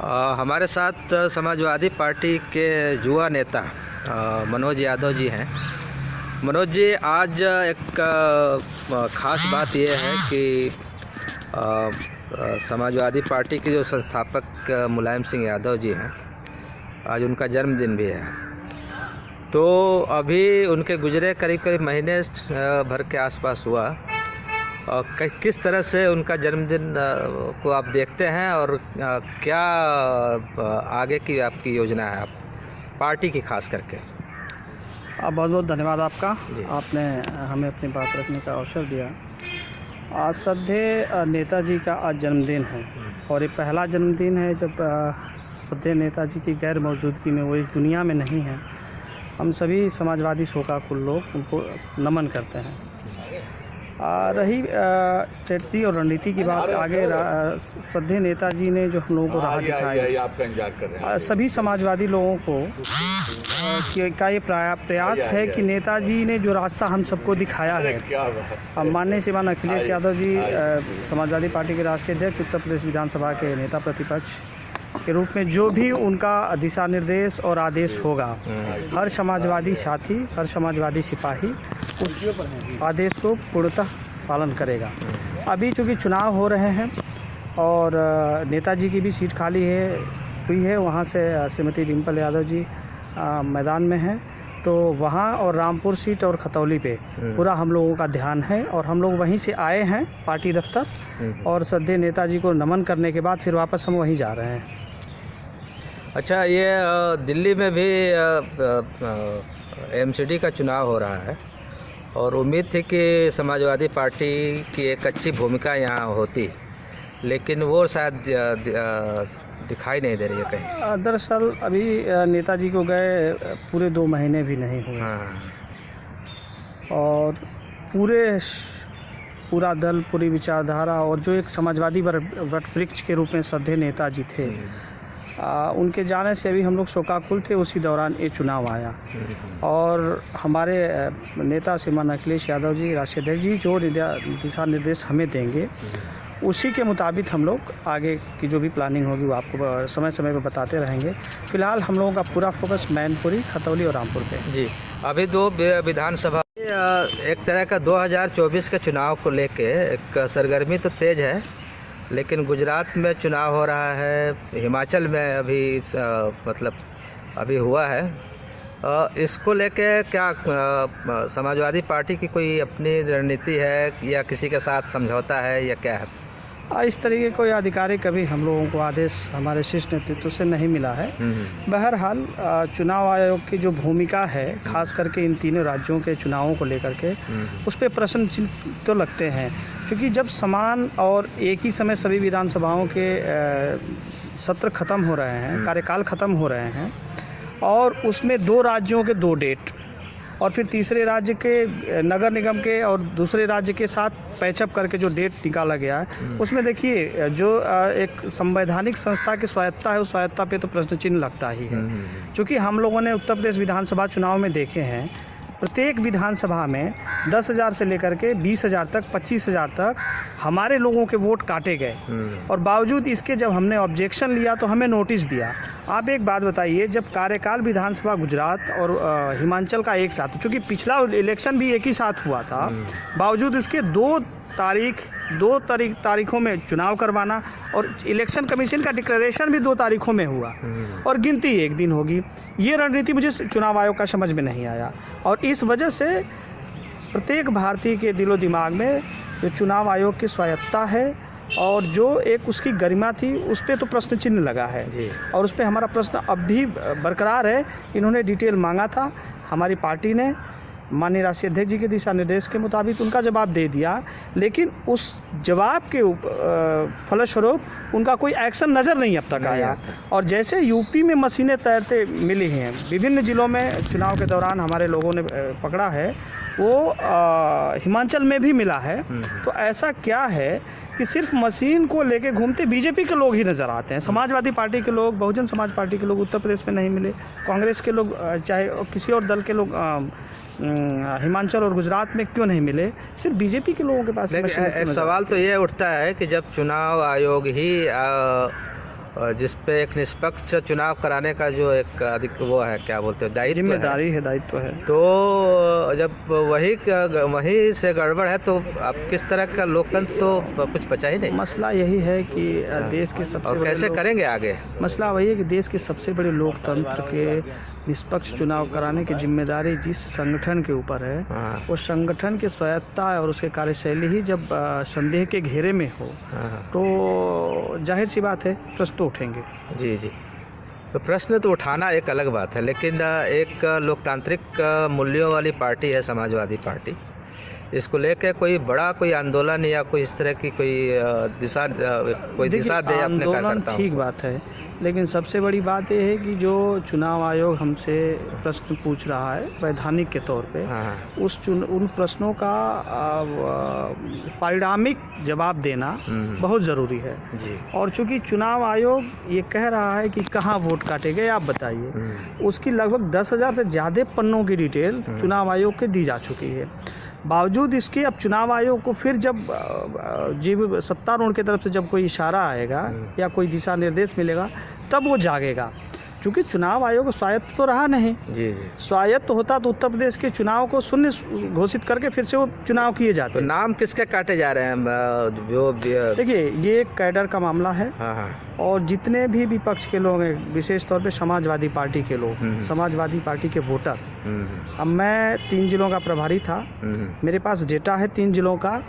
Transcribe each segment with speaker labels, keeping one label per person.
Speaker 1: हमारे साथ समाजवादी पार्टी के युवा नेता मनोज यादव जी हैं। मनोज जी, आज एक ख़ास बात यह है कि समाजवादी पार्टी के जो संस्थापक मुलायम सिंह यादव जी हैं, आज उनका जन्मदिन भी है। तो अभी उनके गुजरे करीब करीब महीने भर के आसपास हुआ। किस तरह से उनका जन्मदिन को आप देखते हैं और क्या आगे की आपकी योजना है, आप पार्टी की खास करके?
Speaker 2: बहुत बहुत धन्यवाद आपका। आपने हमें अपनी बात रखने का अवसर दिया। आज श्रद्धेय नेताजी का आज जन्मदिन है और ये पहला जन्मदिन है जब श्रद्धेय नेताजी की गैर मौजूदगी में वो इस दुनिया में नहीं है। हम सभी समाजवादी शोकाकुल लोग उनको नमन करते हैं। रही स्ट्रेटजी और रणनीति की बात, आगे श्रद्धेय नेताजी ने जो हम लोगों को राह दिखाई, आपका इंतजार कर रहे हैं सभी समाजवादी लोगों को का ये प्रयास है कि नेताजी ने जो रास्ता हम सबको दिखाया है। माननीय श्रीमान अखिलेश यादव जी समाजवादी पार्टी के राष्ट्रीय अध्यक्ष, उत्तर प्रदेश विधानसभा के नेता प्रतिपक्ष के रूप में जो भी उनका दिशा निर्देश और आदेश होगा, हर समाजवादी साथी, हर समाजवादी सिपाही उस आदेश को पूर्णतः पालन करेगा। अभी चूँकि चुनाव हो रहे हैं और नेताजी की भी सीट खाली हुई है, वहाँ से श्रीमती डिम्पल यादव जी मैदान में हैं, तो वहाँ और रामपुर सीट और खतौली पे पूरा हम लोगों का ध्यान है और हम लोग वहीं से आए हैं पार्टी दफ्तर, और श्रद्धेय नेताजी को नमन करने के बाद फिर वापस हम वहीं जा रहे हैं।
Speaker 1: अच्छा, ये दिल्ली में भी एमसीडी का चुनाव हो रहा है और उम्मीद थी कि समाजवादी पार्टी की एक अच्छी भूमिका यहाँ होती, लेकिन वो शायद दिखाई नहीं दे रही है कहीं।
Speaker 2: दरअसल अभी नेताजी को गए पूरे 2 महीने भी नहीं हुए। और पूरा दल, पूरी विचारधारा और जो एक समाजवादी वटवृक्ष के रूप में श्रद्धेय नेताजी थे, उनके जाने से अभी हम लोग शोकाकुल थे। उसी दौरान ये चुनाव आया और हमारे नेता श्रीमान अखिलेश यादव जी राष्ट्रीय अध्यक्ष जी जो दिशा निर्देश हमें देंगे, उसी के मुताबिक हम लोग आगे की जो भी प्लानिंग होगी वो आपको समय समय पर बताते रहेंगे। फिलहाल हम लोगों का पूरा फोकस मैनपुरी, खतौली और रामपुर पे
Speaker 1: जी। अभी 2 विधानसभा, एक तरह का 2024 के चुनाव को लेके एक सरगर्मी तो तेज है, लेकिन गुजरात में चुनाव हो रहा है, हिमाचल में अभी मतलब अभी हुआ है। इसको लेके क्या समाजवादी पार्टी की कोई अपनी रणनीति है या किसी के साथ समझौता है या क्या है?
Speaker 2: इस तरीके कोई आधिकारिक कभी हम लोगों को आदेश हमारे शीर्ष नेतृत्व से नहीं मिला है। बहरहाल चुनाव आयोग की जो भूमिका है, खास करके इन तीनों राज्यों के चुनावों को लेकर के, उस पर प्रश्न चिन्ह तो लगते हैं, क्योंकि जब समान और एक ही समय सभी विधानसभाओं के सत्र खत्म हो रहे हैं, कार्यकाल खत्म हो रहे हैं, और उसमें 2 राज्यों के 2 डेट और फिर तीसरे राज्य के नगर निगम के और दूसरे राज्य के साथ पैचअप करके जो डेट निकाला गया है, उसमें देखिए जो एक संवैधानिक संस्था की स्वायत्ता है, उस स्वायत्ता पे तो प्रश्न चिन्ह लगता ही है। क्योंकि हम लोगों ने उत्तर प्रदेश विधानसभा चुनाव में देखे हैं, प्रत्येक विधानसभा में 10,000 से लेकर के 20,000 तक, 25,000 तक हमारे लोगों के वोट काटे गए, और बावजूद इसके जब हमने ऑब्जेक्शन लिया तो हमें नोटिस दिया। आप एक बात बताइए, जब कार्यकाल विधानसभा गुजरात और हिमाचल का एक साथ, चूँकि पिछला इलेक्शन भी एक ही साथ हुआ था, बावजूद इसके 2 तारीखों में चुनाव करवाना, और इलेक्शन कमीशन का डिक्लेरेशन भी 2 तारीखों में हुआ और गिनती 1 दिन होगी। ये रणनीति मुझे चुनाव आयोग का समझ में नहीं आया, और इस वजह से प्रत्येक भारतीय के दिलो दिमाग में जो चुनाव आयोग की स्वायत्ता है और जो एक उसकी गरिमा थी, उस पर तो प्रश्न चिन्ह लगा है, और उस पर हमारा प्रश्न अब भी बरकरार है। इन्होंने डिटेल मांगा था, हमारी पार्टी ने माननीय राष्ट्रीय अध्यक्ष जी के दिशा निर्देश के मुताबिक उनका जवाब दे दिया, लेकिन उस जवाब के फलस्वरूप उनका कोई एक्शन नज़र नहीं अब तक आया। और जैसे यूपी में मशीनें तैरते मिली हैं, विभिन्न जिलों में चुनाव के दौरान हमारे लोगों ने पकड़ा है, वो हिमाचल में भी मिला है। तो ऐसा क्या है कि सिर्फ मशीन को लेके घूमते बीजेपी के लोग ही नज़र आते हैं। समाजवादी पार्टी के लोग, बहुजन समाज पार्टी के लोग उत्तर प्रदेश में नहीं मिले, कांग्रेस के लोग चाहे किसी और दल के लोग हिमाचल और गुजरात में क्यों नहीं मिले, सिर्फ बीजेपी के लोगों के पास।
Speaker 1: एक सवाल तो ये उठता है कि जब चुनाव आयोग ही जिस पे एक निष्पक्ष चुनाव कराने का जो एक अधिक वो है, क्या बोलते हैं, दायित्व
Speaker 2: जिम्मेदारी है, दायित्व है।
Speaker 1: तो जब वही से गड़बड़ है तो अब किस तरह का लोकतंत्र तो कुछ बचा ही नहीं।
Speaker 2: मसला यही है कि देश के सबसे
Speaker 1: और कैसे करेंगे आगे?
Speaker 2: मसला वही है कि देश के सबसे बड़े लोकतंत्र के निष्पक्ष चुनाव कराने की जिम्मेदारी जिस संगठन के ऊपर है, वो संगठन की स्वायत्तता और उसके कार्यशैली ही जब संदेह के घेरे में हो तो जाहिर सी बात है प्रश्न तो उठेंगे।
Speaker 1: जी जी, तो प्रश्न तो उठाना एक अलग बात है, लेकिन एक लोकतांत्रिक मूल्यों वाली पार्टी है समाजवादी पार्टी, इसको लेके कोई आंदोलन या कोई इस तरह की कोई दिशा दे अपने कार्यकर्ताओं।
Speaker 2: ठीक बात है, लेकिन सबसे बड़ी बात यह है कि जो चुनाव आयोग हमसे प्रश्न पूछ रहा है वैधानिक के तौर पे, उन प्रश्नों का पारिणामिक जवाब देना बहुत ज़रूरी है जी। और चूंकि चुनाव आयोग ये कह रहा है कि कहाँ वोट काटे गए आप बताइए, उसकी लगभग 10,000 से ज़्यादा पन्नों की डिटेल चुनाव आयोग के दी जा चुकी है। बावजूद इसके अब चुनाव आयोग को फिर जब जीव सत्तारूढ़ की तरफ से जब कोई इशारा आएगा या कोई दिशा निर्देश मिलेगा तब वो जागेगा, क्योंकि चुनाव आयोग स्वायत्त तो रहा नहीं। जी। स्वायत्त होता तो उत्तर प्रदेश के चुनाव को शून्य घोषित करके फिर से वो चुनाव किए जाते।
Speaker 1: तो नाम किसके काटे जा रहे हैं? जो
Speaker 2: देखिए, ये एक कैडर का मामला है। और जितने भी विपक्ष के लोग हैं, विशेष तौर पे समाजवादी पार्टी के लोग, समाजवादी पार्टी के वोटर, अब मैं 3 जिलों का प्रभारी था, मेरे पास डेटा है 3 जिलों का।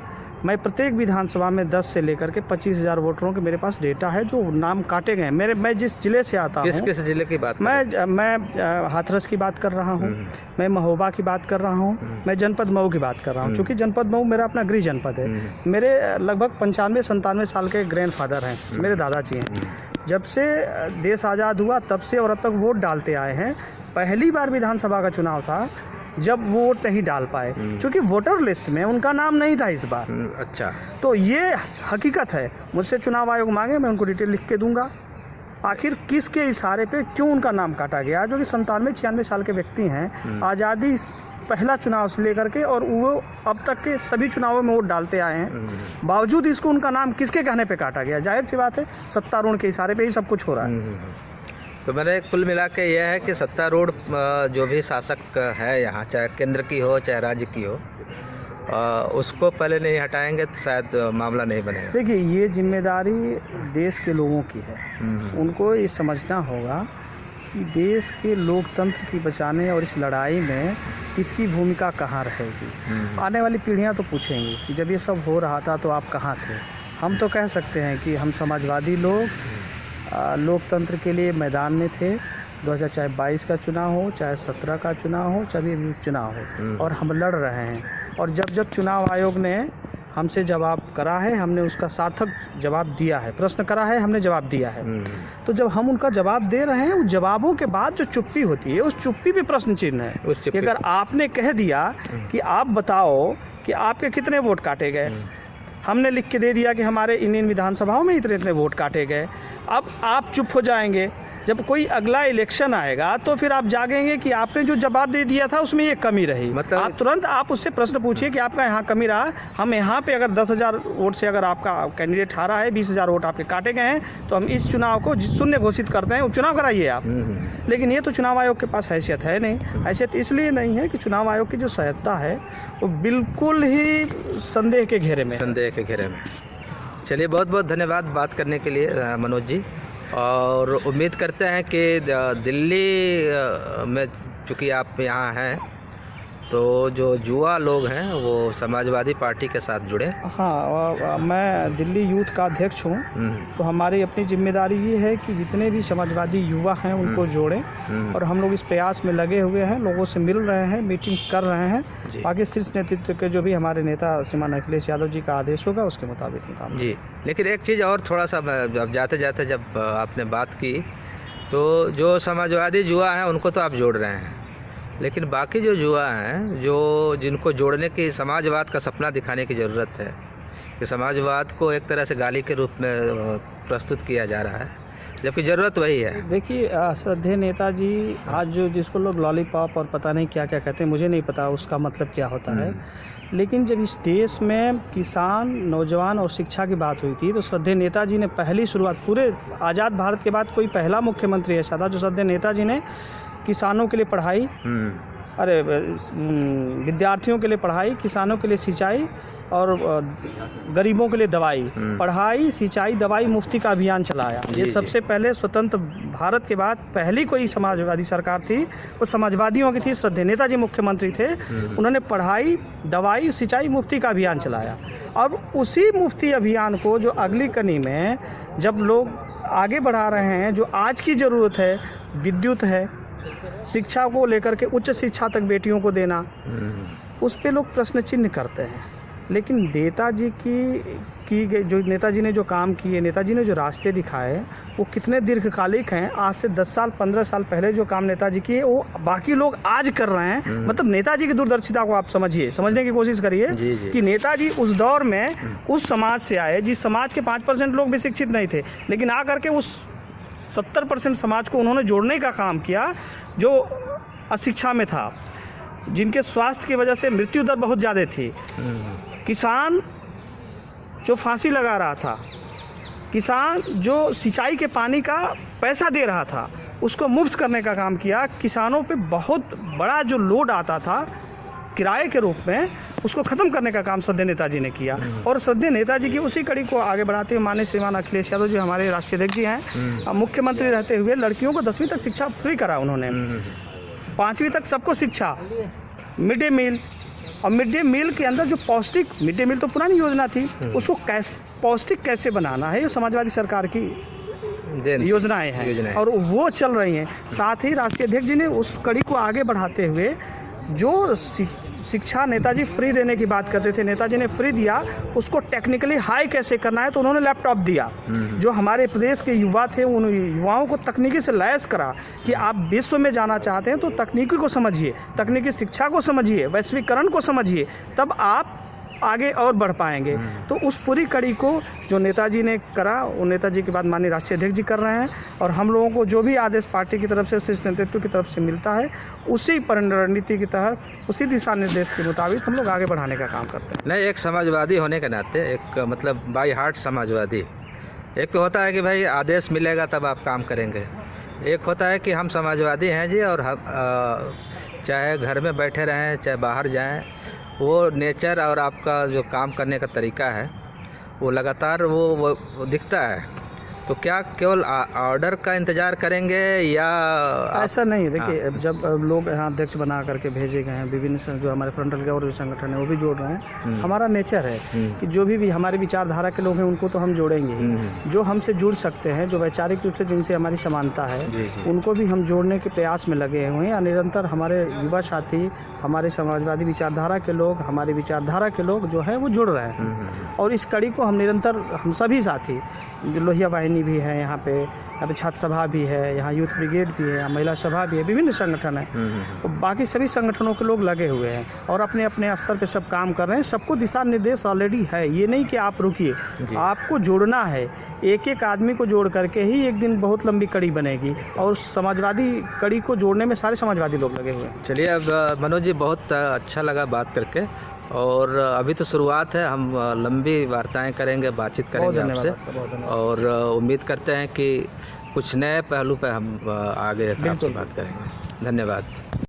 Speaker 2: मैं प्रत्येक विधानसभा में 10 से लेकर के 25,000 वोटरों के मेरे पास डेटा है जो नाम काटे गए। मैं जिस जिले से आता हूँ,
Speaker 1: किस जिले की बात?
Speaker 2: मैं हाथरस की बात कर रहा हूँ, मैं महोबा की बात कर रहा हूँ, मैं जनपद मऊ की बात कर रहा हूँ। चूँकि जनपद मऊ मेरा अपना गृह जनपद है। मेरे लगभग 95-97 साल के ग्रैंडफादर हैं, मेरे दादाजी हैं। जब से देश आज़ाद हुआ तब से और अब तक वोट डालते आए हैं। पहली बार विधानसभा का चुनाव था जब वोट नहीं डाल पाए, क्योंकि वोटर लिस्ट में उनका नाम नहीं था इस बार।
Speaker 1: अच्छा,
Speaker 2: तो ये हकीकत है। मुझसे चुनाव आयोग मांगे, मैं उनको डिटेल लिख के दूंगा। आखिर किसके इशारे पे क्यों उनका नाम काटा गया? जो कि 97-96 साल के व्यक्ति हैं, आज़ादी पहला चुनाव से लेकर के और वो अब तक के सभी चुनावों में वोट डालते आए हैं, बावजूद इसको उनका नाम किसके कहने पे काटा गया? जाहिर सी बात है सत्तारूढ़ के इशारे पे ही सब कुछ हो रहा है।
Speaker 1: तो मैंने कुल मिला के यह है कि सत्तारूढ़ जो भी शासक है यहाँ, चाहे केंद्र की हो चाहे राज्य की हो, उसको पहले नहीं हटाएंगे तो शायद मामला नहीं बनेगा।
Speaker 2: देखिए, ये जिम्मेदारी देश के लोगों की है। उनको ये समझना होगा कि देश के लोकतंत्र की बचाने और इस लड़ाई में किसकी भूमिका कहाँ रहेगी। आने वाली पीढ़ियाँ तो पूछेंगी कि जब ये सब हो रहा था तो आप कहाँ थे। हम तो कह सकते हैं कि हम समाजवादी लोग लोकतंत्र के लिए मैदान में थे। 2022 का चुनाव हो, चाहे 17 का चुनाव हो, चाहे भी चुनाव हो, और हम लड़ रहे हैं। और जब चुनाव आयोग ने हमसे जवाब करा है, हमने उसका सार्थक जवाब दिया है। प्रश्न करा है, हमने जवाब दिया है। तो जब हम उनका जवाब दे रहे हैं, उस जवाबों के बाद जो चुप्पी होती है, उस चुप्पी पे प्रश्न चिन्ह है कि अगर आपने कह दिया कि आप बताओ कि आपके कितने वोट काटे गए, हमने लिख के दे दिया कि हमारे इन विधानसभाओं में इतने वोट काटे गए, अब आप चुप हो जाएंगे। जब कोई अगला इलेक्शन आएगा तो फिर आप जागेंगे कि आपने जो जवाब दे दिया था उसमें ये कमी रही। मतलब आप तुरंत उससे प्रश्न पूछिए कि आपका यहाँ कमी रहा। हम यहाँ पे अगर 10,000 वोट से अगर आपका कैंडिडेट हारा है, 20,000 वोट आपके काटे गए हैं, तो हम इस चुनाव को शून्य घोषित करते हैं, उपचुनाव कराइए आप। लेकिन ये तो चुनाव आयोग के पास हैसियत है नहीं। हैसियत इसलिए नहीं है कि चुनाव आयोग की जो स्वायत्तता है वो बिल्कुल ही संदेह के घेरे में।
Speaker 1: चलिए, बहुत बहुत धन्यवाद बात करने के लिए मनोज जी, और उम्मीद करते हैं कि दिल्ली में चूँकि आप यहाँ हैं तो जो युवा लोग हैं वो समाजवादी पार्टी के साथ जुड़े।
Speaker 2: हाँ, मैं दिल्ली यूथ का अध्यक्ष हूँ, तो हमारी अपनी जिम्मेदारी ये है कि जितने भी समाजवादी युवा हैं उनको जोड़ें, और हम लोग इस प्रयास में लगे हुए हैं, लोगों से मिल रहे हैं, मीटिंग कर रहे हैं। बाकी शीर्ष नेतृत्व के जो भी हमारे नेता श्रीमान अखिलेश यादव जी का आदेश होगा उसके मुताबिक हम काम।
Speaker 1: जी, लेकिन एक चीज़ और थोड़ा सा, अब जाते जाते जब आपने बात की तो जो समाजवादी युवा हैं उनको तो आप जोड़ रहे हैं, लेकिन बाकी जो युवा हैं जिनको जोड़ने की, समाजवाद का सपना दिखाने की ज़रूरत है कि समाजवाद को एक तरह से गाली के रूप में प्रस्तुत किया जा रहा है, जबकि ज़रूरत वही है।
Speaker 2: देखिए श्रद्धेय नेताजी आज जो जिसको लोग लॉलीपॉप और पता नहीं क्या क्या कहते हैं, मुझे नहीं पता उसका मतलब क्या होता है, लेकिन जब इस देश में किसान, नौजवान और शिक्षा की बात हुई थी तो श्रद्धेय नेताजी ने पहली शुरुआत, पूरे आज़ाद भारत के बाद कोई पहला मुख्यमंत्री ऐसा था जो श्रद्धेय नेताजी ने किसानों के लिए पढ़ाई, विद्यार्थियों के लिए पढ़ाई, किसानों के लिए सिंचाई और गरीबों के लिए दवाई, पढ़ाई, सिंचाई, दवाई, मुफ्ती का अभियान चलाया। ये सबसे पहले स्वतंत्र भारत के बाद पहली कोई समाजवादी सरकार थी, वो समाजवादियों की थी। श्रद्धेय नेताजी मुख्यमंत्री थे, उन्होंने पढ़ाई, दवाई, सिंचाई, मुफ्ती का अभियान चलाया। और उसी मुफ्ती अभियान को जो अगली कड़ी में जब लोग आगे बढ़ा रहे हैं, जो आज की ज़रूरत है, विद्युत है, शिक्षा को लेकर के उच्च शिक्षा तक बेटियों को देना, उस पे लोग प्रश्न चिन्ह करते हैं। लेकिन नेताजी की गई जो नेताजी ने जो काम किए, नेताजी ने जो रास्ते दिखाए, वो कितने दीर्घकालिक हैं। आज से 10 साल 15 साल पहले जो काम नेताजी किए वो बाकी लोग आज कर रहे हैं। मतलब नेताजी की दूरदर्शिता को आप समझने की कोशिश करिए कि नेताजी उस दौर में उस समाज से आए जिस समाज के 5% लोग भी शिक्षित नहीं थे, लेकिन आकर के उस 70% समाज को उन्होंने जोड़ने का काम किया जो अशिक्षा में था, जिनके स्वास्थ्य की वजह से मृत्यु दर बहुत ज़्यादा थी। किसान जो फांसी लगा रहा था, किसान जो सिंचाई के पानी का पैसा दे रहा था, उसको मुफ्त करने का काम किया। किसानों पे बहुत बड़ा जो लोड आता था किराए के रूप में, उसको ख़त्म करने का काम श्रद्धेय नेताजी ने किया। और श्रद्धेय नेताजी की उसी कड़ी को आगे बढ़ाते हुए माननीय श्रीमान अखिलेश यादव जी हमारे राष्ट्रीय अध्यक्ष जी हैं, मुख्यमंत्री रहते हुए लड़कियों को 10वीं तक शिक्षा फ्री करा उन्होंने, 5वीं तक सबको शिक्षा, मिड डे मील, और मिड डे मील के अंदर जो पौष्टिक, मिड डे मील तो पुरानी योजना थी, उसको पौष्टिक कैसे बनाना है, ये समाजवादी सरकार की योजनाएं हैं और वो चल रही हैं। साथ ही राष्ट्रीय अध्यक्ष जी ने उस कड़ी को आगे बढ़ाते हुए जो शिक्षा नेताजी फ्री देने की बात करते थे, नेताजी ने फ्री दिया, उसको टेक्निकली हाई कैसे करना है तो उन्होंने लैपटॉप दिया। जो हमारे प्रदेश के युवा थे उन युवाओं को तकनीकी से लैस करा कि आप विश्व में जाना चाहते हैं तो तकनीकी को समझिए, तकनीकी शिक्षा को समझिए, वैश्वीकरण को समझिए, तब आप आगे और बढ़ पाएंगे। तो उस पूरी कड़ी को जो नेताजी ने करा, वो नेताजी के बाद माननीय राष्ट्रीय अध्यक्ष जी कर रहे हैं, और हम लोगों को जो भी आदेश पार्टी की तरफ से, शीर्ष नेतृत्व की तरफ से मिलता है, उसी रणनीति के तहत, उसी दिशा निर्देश के मुताबिक हम लोग आगे बढ़ाने का काम करते हैं।
Speaker 1: नहीं, एक समाजवादी होने के नाते, एक मतलब बाई हार्ट समाजवादी, एक तो होता है कि भाई आदेश मिलेगा तब आप काम करेंगे, एक होता है कि हम समाजवादी हैं जी, और चाहे घर में बैठे रहें चाहे बाहर जाएं, वो नेचर और आपका जो काम करने का तरीका है वो लगातार वो दिखता है। तो क्या केवल ऑर्डर का इंतजार करेंगे या
Speaker 2: ऐसा नहीं? देखिए जब लोग यहाँ अध्यक्ष बना करके भेजे गए हैं, विभिन्न जो हमारे फ्रंटल और संगठन है वो भी जोड़ रहे हैं। हमारा नेचर है कि जो भी हमारी विचारधारा के लोग हैं उनको तो हम जोड़ेंगे ही। जो हमसे जुड़ सकते हैं, जो वैचारिक रूप से जिनसे हमारी समानता है, उनको भी हम जोड़ने के प्रयास में लगे हुए हैं। निरंतर हमारे युवा साथी, हमारे समाजवादी विचारधारा के लोग, हमारी विचारधारा के लोग जो है वो जुड़ रहे हैं, और इस कड़ी को हम निरंतर, हम सभी साथी, लोहिया वाहिनी भी है यहाँ पे छात्र सभा भी है, यहाँ यूथ ब्रिगेड भी है, महिला सभा भी है, विभिन्न संगठन है, तो बाकी सभी संगठनों के लोग लगे हुए हैं और अपने अपने स्तर पे सब काम कर रहे हैं। सबको दिशा निर्देश ऑलरेडी है, ये नहीं कि आप रुकिए, आपको जोड़ना है। एक एक आदमी को जोड़ करके ही एक दिन बहुत लंबी कड़ी बनेगी, और समाजवादी कड़ी को जोड़ने में सारे समाजवादी लोग लगे हुए हैं।
Speaker 1: चलिए, अब मनोज जी बहुत अच्छा लगा बात करके, और अभी तो शुरुआत है, हम लंबी वार्ताएं करेंगे, बातचीत करेंगे आपसे, और उम्मीद करते हैं कि कुछ नए पहलू पे हम आगे आपसे बात करेंगे। धन्यवाद।